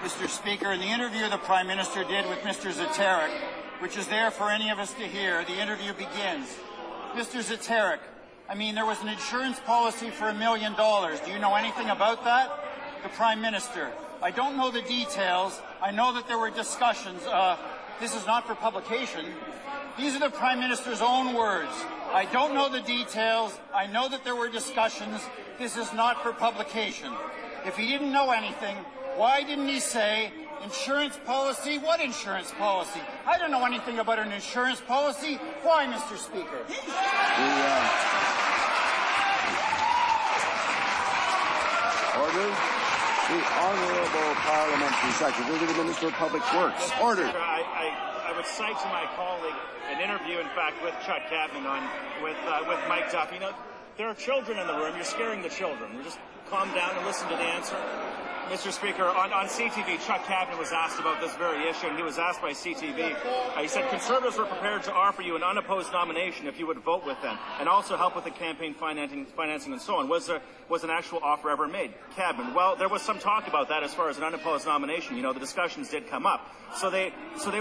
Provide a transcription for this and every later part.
Mr. Speaker, in the interview the Prime Minister did with Mr. Zeterik, which is there for any of us to hear, the interview begins. Mr. Zeterik, I mean, there was an insurance policy for $1 million. Do you know anything about that? The Prime Minister, I don't know the details. I know that there were discussions. This is not for publication. These are the Prime Minister's own words. I don't know the details. I know that there were discussions. This is not for publication. If he didn't know anything, why didn't he say insurance policy? What insurance policy? I don't know anything about an insurance policy. Why, Mr. Speaker? Order. The Honourable Parliamentary Secretary to the Minister of Public Works. Order. I would cite to my colleague an interview, in fact, with Chuck Cadman with Mike Duff. You know, there are children in the room. You're scaring the children. Just calm down and listen to the answer. Mr. Speaker, on CTV, Chuck Cadman was asked about this very issue, and he was asked by CTV. He said Conservatives were prepared to offer you an unopposed nomination if you would vote with them, and also help with the campaign financing and so on. Was an actual offer ever made? Cadman, well, there was some talk about that as far as an unopposed nomination. You know, the discussions did come up. So they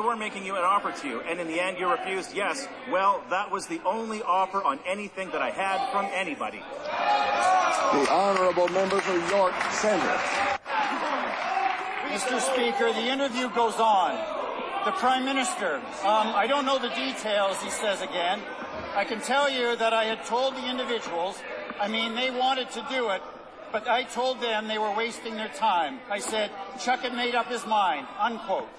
were making you an offer to you, and in the end you refused. Yes, well, that was the only offer on anything that I had from anybody. The Honourable Member for York Centre. Mr. Speaker, the interview goes on. The Prime Minister, I don't know the details, he says again. I can tell you that I had told the individuals, I mean, they wanted to do it, but I told them they were wasting their time. I said, Chuck had made up his mind, unquote.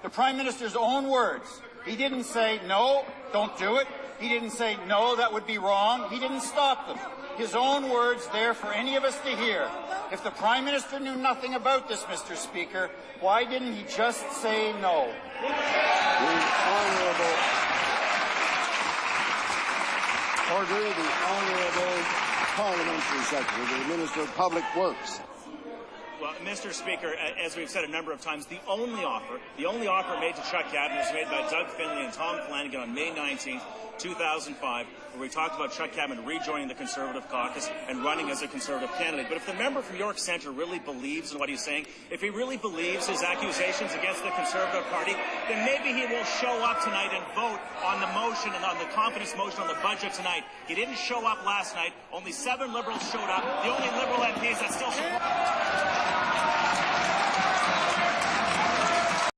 The Prime Minister's own words. He didn't say, no, don't do it. He didn't say, no, that would be wrong. He didn't stop them. His own words there for any of us to hear. If the Prime Minister knew nothing about this, Mr. Speaker, why didn't he just say no? The Honourable Order, the Honourable Parliamentary Secretary to the Minister of Public Works. Well, Mr. Speaker, as we've said a number of times, the only offer made to Chuck Cadman was made by Doug Findlay and Tom Flanagan on May 19th, 2005, where we talked about Chuck Cadman rejoining the Conservative caucus and running as a Conservative candidate. But if the member from York Centre really believes in what he's saying, if he really believes his accusations against the Conservative Party, then maybe he will show up tonight and vote on the motion and on the confidence motion on the budget tonight. He didn't show up last night. Only 7 Liberals showed up. The only Liberal MPs that still support.